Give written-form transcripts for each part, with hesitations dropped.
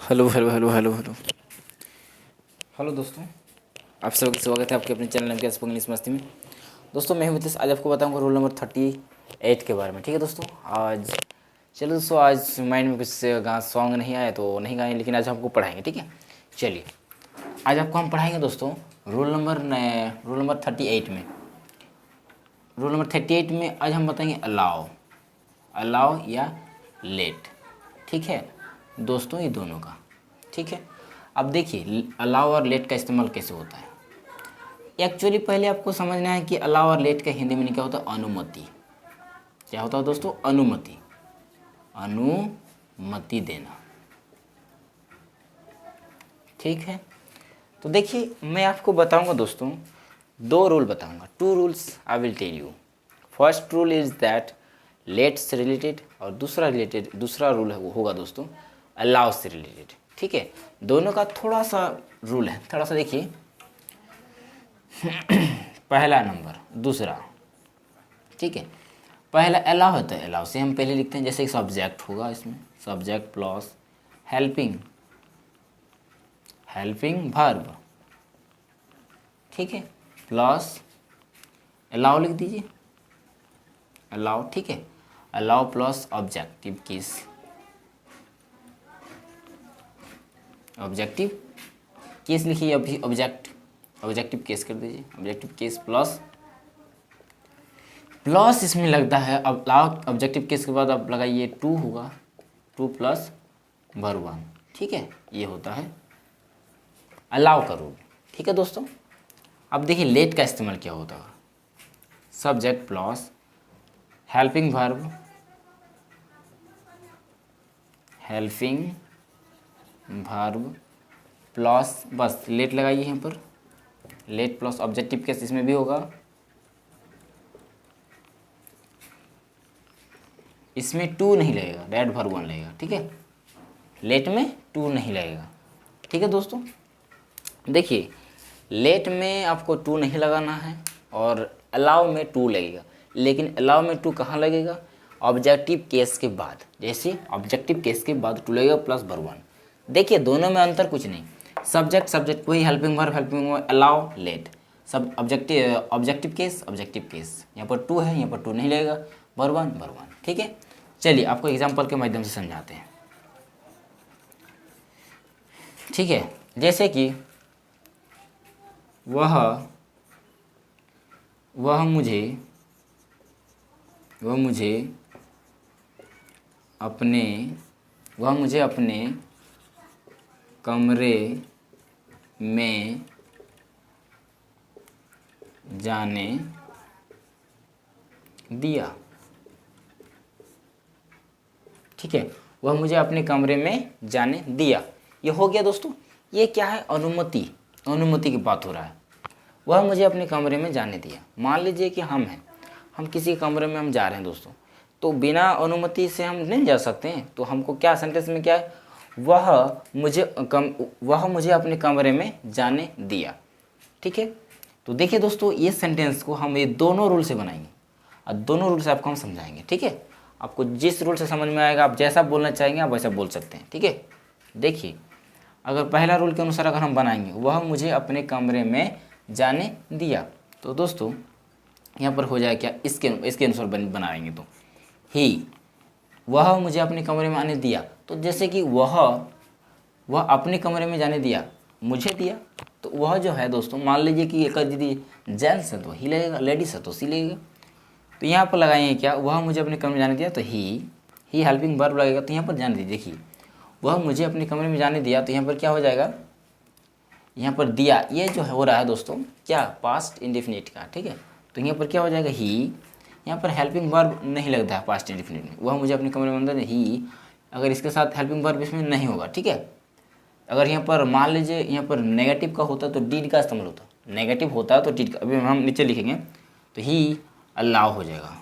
Hello hello hello hello hello hello दोस्तों, आप सबका स्वागत है आपके अपने चैनल एम के स्पोकन इंग्लिश मस्ती में। दोस्तों मैं हूं मितेश। आज आपको बताऊंगा रोल नंबर 38 के बारे में। ठीक है दोस्तों, आज चलो दोस्तों, आज माइंड में कुछ गा सॉन्ग नहीं आया तो नहीं गाएं, लेकिन आज हमको पढ़ाएंगे। ठीक है, चलिए आज आपको हम पढ़ाएंगे दोस्तों रोल नंबर 38 में। रोल नंबर 38 में आज हम बताएंगे अलाउ, अलाउ या लेट। ठीक है दोस्तों, ये दोनों का। ठीक है, अब देखिए अलाउ और लेट का इस्तेमाल कैसे होता है। एक्चुअली पहले आपको समझना है कि अलाउ और लेट का हिंदी में क्या होता है। अनुमति। क्या होता है दोस्तों? अनुमति, अनुमति देना। ठीक है, तो देखिए मैं आपको बताऊंगा दोस्तों, दो रूल बताऊंगा। Two rules I will tell you. First rule is that let say related, और दूसरा रूल होगा दोस्तों अलाउ से रिलेटेड। ठीक है, दोनों का थोड़ा सा रूल है, थोड़ा सा देखिए। पहला नंबर, दूसरा। ठीक है, पहला अलाउ होता है। अलाउ से हम पहले लिखते हैं, जैसे एक सब्जेक्ट होगा, इसमें subject plus helping, helping verb. ठीक है, प्लस अलाउ लिख दीजिए, अलाउ। ठीक है, allow plus objective case, objective case लिखिए। अभी ऑब्जेक्टिव केस कर दीजिए, ऑब्जेक्टिव केस प्लस इसमें लगता है। अब अलाउ ऑब्जेक्टिव केस के बाद अब लगाइए टू होगा, टू प्लस वर्ब वन। ठीक है, ये होता है अलाउ का रूल। ठीक है दोस्तों, अब देखिए लेट का इस्तेमाल क्या होता है। Subject plus helping verb, helping verb plus, बस लेट लगाइए यहाँ पर। लेट प्लस ऑब्जेक्टिव केस इसमें भी होगा, इसमें टू नहीं लगेगा, डायरेक्ट वर्ब वन लगेगा। ठीक है, लेट में टू नहीं लगेगा। ठीक है दोस्तों, देखिए लेट में आपको टू नहीं लगाना है और अलाउ में टू लगेगा। लेकिन अलाउ में टू कहाँ लगेगा? ऑब्जेक्टिव केस के बाद। जैसे ऑब्जेक्टिव केस के बाद टू लगेगा प्लस वर्ब वन। देखिए दोनों में अंतर कुछ नहीं। सब्जेक्ट वही, हेल्पिंग वर्ब, अलाउ, लेट। सब ऑब्जेक्टिव केस। यहाँ पर टू है, यहाँ पर टू नहीं लगेगा, वर्ब वन। ठीक है, चलिए आपको एग्जाम्पल के माध्यम से समझाते हैं। ठीक है, जैसे कि वह मुझे अपने कमरे में जाने दिया। ठीक है, वह मुझे अपने कमरे में जाने दिया। ये हो गया दोस्तों। ये क्या है? अनुमति की बात हो रहा है। वह मुझे अपने कमरे में जाने दिया। मान लीजिए कि हम किसी कमरे में हम जा रहे हैं दोस्तों, तो बिना अनुमति से हम नहीं जा सकते हैं। तो हमको क्या सेंटेंस में क्या है? वह मुझे अपने कमरे में जाने दिया। ठीक है, तो देखिए दोस्तों, ये सेंटेंस को हम ये दोनों रूल से बनाएंगे और दोनों रूल से आपको हम समझाएंगे। ठीक है, आपको जिस रूल से समझ में आएगा, आप जैसा बोलना चाहेंगे आप वैसा बोल सकते हैं। ठीक है, देखिए अगर पहला रूल के अनुसार अगर हम बनाएंगे, वह मुझे अपने कमरे में जाने दिया, तो दोस्तों यहाँ पर हो जाए क्या? इसके अनुसार बनाएंगे तो वह मुझे अपने कमरे में आने दिया। तो जैसे कि वह अपने कमरे में जाने दिया, मुझे दिया, तो वह जो है दोस्तों, मान लीजिए कि एक यदि जेंट्स है तो ही लगेगा, लेडीज है तो सी लगेगा। तो यहाँ पर लगाएंगे क्या? वह मुझे अपने कमरे में जाने दिया, तो ही हेल्पिंग वर्ब लगेगा। तो यहाँ पर जाने दीजिए, देखिए वह मुझे अपने कमरे में जाने दिया, तो यहाँ पर क्या हो जाएगा? यहाँ पर दिया, ये जो हो रहा है दोस्तों क्या? पास्ट इंडेफिनिट का। ठीक है, तो यहाँ पर क्या हो जाएगा? ही। यहाँ पर हेल्पिंग वर्ब नहीं लगता है पास्ट इंडेफिनिट में। वह मुझे अपने कमरे में अंदर ही, अगर इसके साथ हेल्पिंग वर्ब इसमें नहीं होगा। ठीक है, अगर यहाँ पर मान लीजिए यहाँ पर नेगेटिव का होता तो डीड का इस्तेमाल होता, नेगेटिव होता है तो डीड का। अभी हम नीचे लिखेंगे तो ही अलाउ हो जाएगा।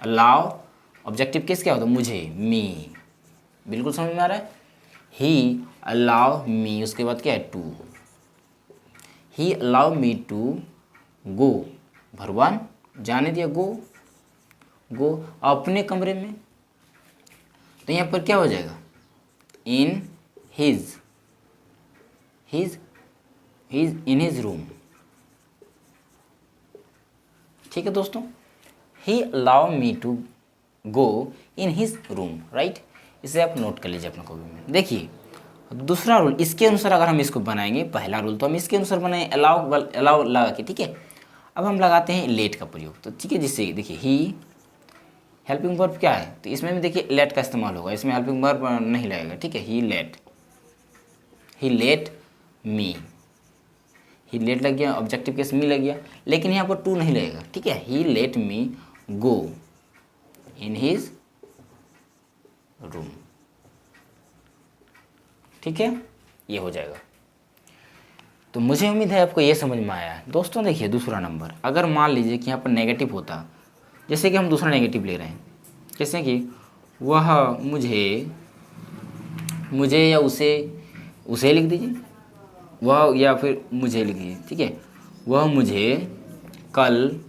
अलाउ ऑब्जेक्टिव केस क्या होता है? मुझे, मी। बिल्कुल समझ में आ रहा है? ही अलाउ मी, उसके बाद क्या है? To. He allow me to go, भगवान जाने दिया, गो अपने कमरे में। तो यहाँ पर क्या हो जाएगा? In his in his room. ठीक है दोस्तों, he allow me to go in his room, right. इसे आप नोट कर लीजिए अपने कॉपी में। देखिए दूसरा रूल, इसके अनुसार अगर हम इसको बनाएंगे, पहला रूल तो हम इसके अनुसार बनाए अलाउ लगा के, ठीक है। अब हम लगाते हैं लेट का प्रयोग, तो ठीक है, जिससे देखिए ही हेल्पिंग वर्ब क्या है, तो इसमें भी देखिए लेट का इस्तेमाल होगा, इसमें हेल्पिंग वर्ब नहीं लगेगा, ठीक है। He let me, he late लग गया, ऑब्जेक्टिव केस मी लग गया, लेकिन यहाँ पर टू नहीं लगेगा, ठीक है। He let me go in his room, ठीक है, ये हो जाएगा। तो मुझे उम्मीद है आपको ये समझ में आया है दोस्तों। देखिए दूसरा नंबर, अगर मान लीजिए कि यहाँ पर नेगेटिव होता, जैसे कि हम दूसरा नेगेटिव ले रहे हैं, जैसे कि वह मुझे या उसे लिख दीजिए, वह या फिर मुझे लिख दीजिए, ठीक है। वह मुझे कल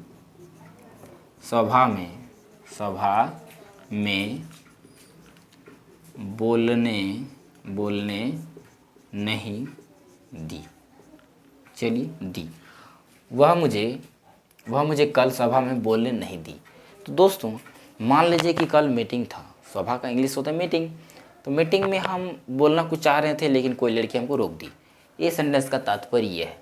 सभा में बोलने नहीं दी, चलिए दी, वह मुझे कल सभा में बोलने नहीं दी। तो दोस्तों मान लीजिए कि कल मीटिंग था, सभा का इंग्लिश होता है मीटिंग, तो मीटिंग में हम बोलना कुछ चाह रहे थे लेकिन कोई लड़की हमको रोक दी। ये सेंटेंस का तात्पर्य ये है,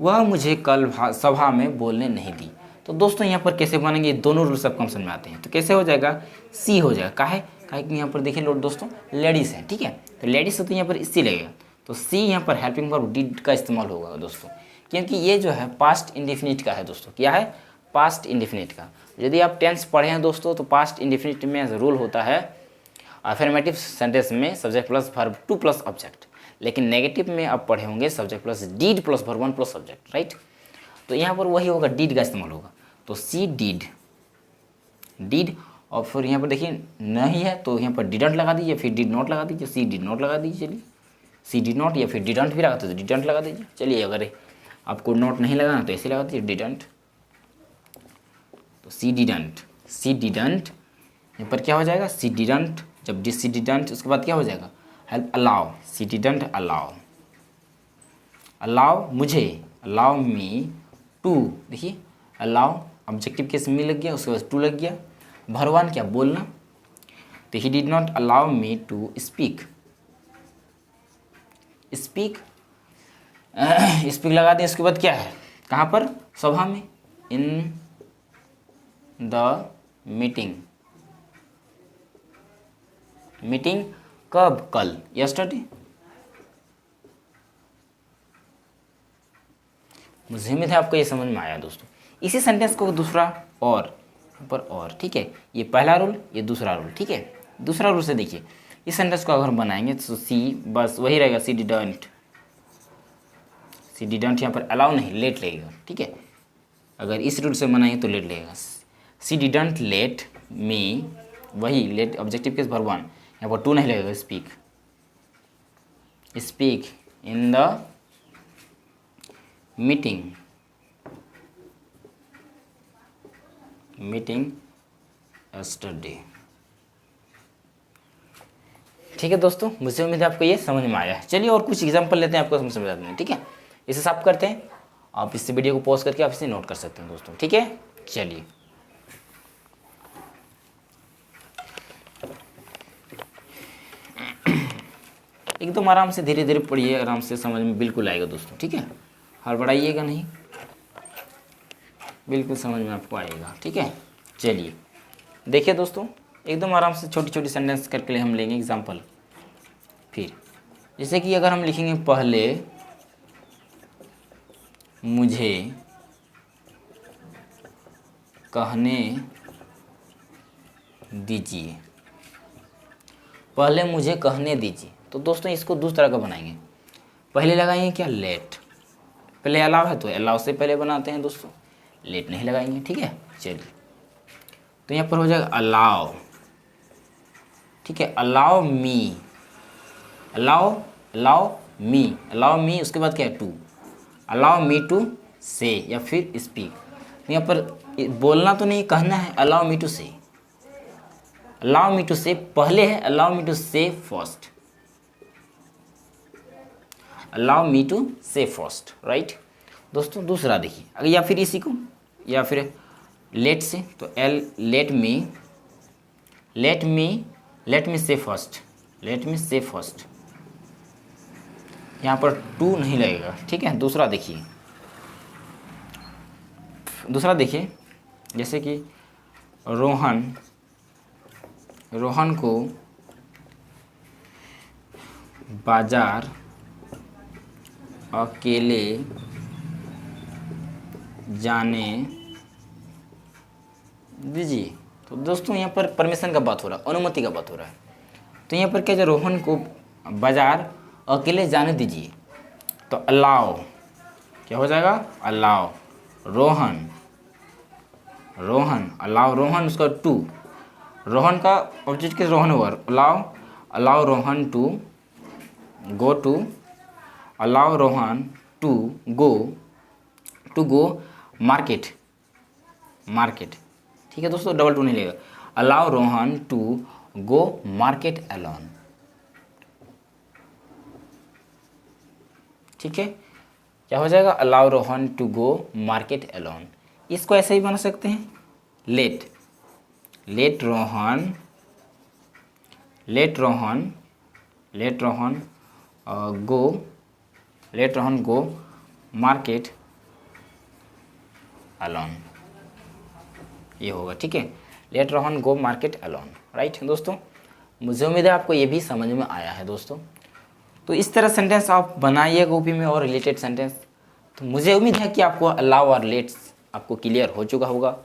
वह मुझे कल सभा में बोलने नहीं दी। तो दोस्तों यहाँ पर कैसे बनेंगे, दोनों रूल सब समझ में आते हैं। तो कैसे हो जाएगा, सी हो जाएगा, काहे कि यहाँ पर देखिए दोस्तों लेडीज़ है, ठीक है, तो लेडीज़ तो यहाँ पर सी लगेगा, तो सी यहाँ पर हेल्पिंग वर्ब डिड का इस्तेमाल होगा दोस्तों, क्योंकि ये जो है पास्ट इंडेफिनिट का है दोस्तों। क्या है, पास्ट इंडेफिनिट का। यदि आप टेंस पढ़े हैं दोस्तों, तो पास्ट इंडेफिनिट में रूल होता है अफर्मेटिव सेंटेंस में subject plus verb two plus object, लेकिन नेगेटिव में आप पढ़े होंगे subject plus did plus verb one plus object, right. तो यहाँ पर वही होगा, डीड का इस्तेमाल होगा, तो सी डीड, और फिर यहाँ पर देखिए नहीं है तो यहाँ पर डिडंट लगा दीजिए, फिर डिड नॉट लगा दीजिए, सी डिड नॉट लगा दीजिए, चलिए सी डिड नॉट, या फिर डिडंट भी लगाते तो डिडंट लगा दीजिए। चलिए अगर आपको नॉट नहीं लगाना तो ऐसे लगा दीजिए डिडंट, तो सी डिडंट यहाँ पर क्या हो जाएगा, सी डिडंट, जब सी डिडंट उसके बाद क्या हो जाएगा, help allow, C didn't allow मुझे, अलाउ मी टू, देखिए अलाउ ऑब्जेक्टिव केस में लग गया, उसके बाद टू लग गया, भरवान क्या बोलना, तो he did not allow me to speak लगा दें। उसके बाद क्या है, कहाँ पर, सभा में, इन द मीटिंग कब, कल, यस्टरडे। मुझे उम्मीद है आपको ये समझ में आया दोस्तों। इसी सेंटेंस को दूसरा और पर और, ठीक है, ये पहला रूल, ये दूसरा रूल, ठीक है। दूसरा रूल से देखिए, इस सेंटेंस को अगर बनाएंगे तो सी बस वही रहेगा, सी डिडंट यहाँ पर अलाउ नहीं, लेट लगेगा, ठीक है। अगर इस रूल से बनाएंगे तो लेट लगेगा, सी डिडंट लेट मी, वही let objective case verb one, यहाँ पर टू नहीं लगेगा, speak in the meeting yesterday. ठीक है दोस्तों, मुझे उम्मीद है आपको ये समझ में आया है। चलिए और कुछ एग्जांपल लेते हैं, आपको समझ में आते हैं, ठीक है। इसे साफ करते हैं, आप इस वीडियो को पॉज करके आप इसे नोट कर सकते हैं दोस्तों, ठीक है। चलिए एकदम आराम से धीरे धीरे पढ़िए, आराम से समझ में बिल्कुल आएगा दोस्तों, ठीक है। हड़बड़ाइएगा नहीं, बिल्कुल समझ में आपको आएगा, ठीक है। चलिए देखिए दोस्तों, एकदम आराम से छोटी छोटी सेंटेंस करके लिए हम लेंगे एग्जांपल। फिर जैसे कि अगर हम लिखेंगे पहले मुझे कहने दीजिए, पहले मुझे कहने दीजिए, तो दोस्तों इसको दूसरी तरह का बनाएंगे। पहले लगाएंगे क्या, लेट, पहले अलाउ है तो अलाउ से पहले बनाते हैं दोस्तों, लेट नहीं लगाएंगे, ठीक है। चलिए तो यहाँ पर हो जाएगा अलाउ, ठीक है, अलाउ मी, उसके बाद क्या है, टू, अलाउ मी टू से या फिर स्पीक। यहाँ पर बोलना तो नहीं, कहना है, अलाउ मी टू से, पहले है अलाउ मी टू से फर्स्ट, अलाउ मी टू से फर्स्ट, राइट दोस्तों। दूसरा देखिए, अगर या फिर इसी को, या फिर लेट से, तो लेट मी से फर्स्ट, लेट मी से फर्स्ट, यहाँ पर टू नहीं लगेगा, ठीक है। दूसरा देखिए, जैसे कि रोहन को बाजार अकेले जाने दीजिए। तो दोस्तों यहाँ पर परमिशन का बात हो रहा है, अनुमति का बात हो रहा है। तो यहाँ पर क्या है, रोहन को बाजार अकेले जाने दीजिए, तो अलाउ क्या हो जाएगा, अलाउ रोहन अलाउ रोहन, उसका टू, रोहन का ऑब्जेक्ट किस, रोहन होगा, allow Rohan to allow Rohan to go market, ठीक है दोस्तों, डबल टू नहीं लेगा। Allow Rohan to go market alone, ठीक है। क्या हो जाएगा, allow Rohan to go market alone. इसको ऐसे ही बना सकते हैं, let Rohan go market alone, ये होगा, ठीक है। Let Rohan go market alone, right दोस्तों। मुझे उम्मीद है आपको ये भी समझ में आया है दोस्तों। तो इस तरह सेंटेंस आप बनाइएगा ओपी में और रिलेटेड सेंटेंस। तो मुझे उम्मीद है कि आपको अलाउ और लेट्स आपको क्लियर हो चुका होगा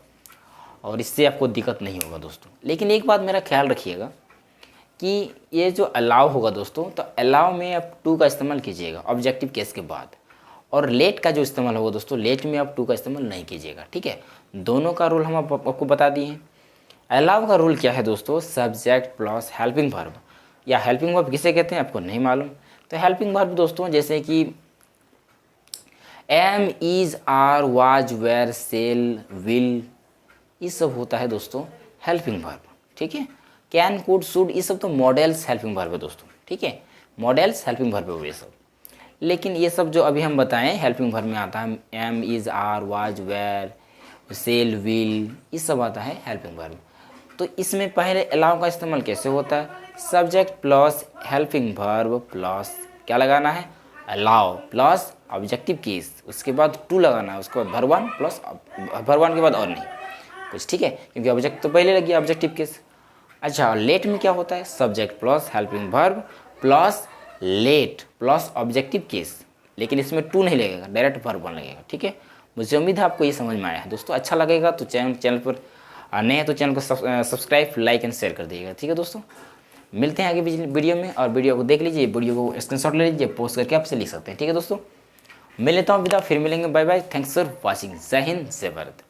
और इससे आपको दिक्कत नहीं होगा दोस्तों। लेकिन एक बात मेरा ख्याल रखिएगा कि ये जो अलाउ होगा दोस्तों, तो अलाउ में आप टू का इस्तेमाल कीजिएगा ऑब्जेक्टिव केस के बाद, और लेट का जो इस्तेमाल होगा दोस्तों, लेट में आप टू का इस्तेमाल नहीं कीजिएगा, ठीक है। दोनों का रूल हम आपको बता दिए हैं। अलाउ का रूल क्या है दोस्तों, सब्जेक्ट प्लस हेल्पिंग वर्ब, या हेल्पिंग वर्ब किसे कहते हैं आपको नहीं मालूम, तो हेल्पिंग वर्ब दोस्तों जैसे कि am, is, are, was, were, shall, will, ये सब होता है दोस्तों हेल्पिंग वर्ब, ठीक है। कैन, कुड, शुड, ये सब तो मॉडल्स हेल्पिंग वर्ब है दोस्तों, ठीक है। मॉडल्स हेल्पिंग वर्ब है ये सब। लेकिन ये सब जो अभी हम बताएं हेल्पिंग वर्ब में आता है, am, is, are, was, were, shall, will, ये सब आता है हेल्पिंग वर्ब। तो इसमें पहले अलाउ का इस्तेमाल कैसे होता है, subject plus helping verb plus क्या लगाना है, अलाउ प्लस ऑब्जेक्टिव केस, उसके बाद टू लगाना है, उसके बाद verb one plus verb one के बाद और नहीं कुछ, ठीक है, क्योंकि ऑब्जेक्ट तो पहले लग गया ऑब्जेक्टिव केस। अच्छा, लेट में क्या होता है, subject plus helping verb plus late plus objective case, लेकिन इसमें टू नहीं लगेगा, डायरेक्ट वर्ब वन लगेगा, ठीक है। मुझे उम्मीद है आपको ये समझ में आया है दोस्तों। अच्छा लगेगा तो चैनल पर नए हैं तो चैनल को सब्सक्राइब, लाइक एंड शेयर कर दीजिएगा, ठीक है दोस्तों। मिलते हैं आगे वीडियो में, और वीडियो को देख लीजिए, वीडियो को स्क्रीनशॉट ले लीजिए, पोस्ट करके आपसे लिख सकते हैं, ठीक है दोस्तों। मिल लेता हूँ विदा, फिर मिलेंगे, bye bye, thanks for watching, जय हिंद, जय भारत।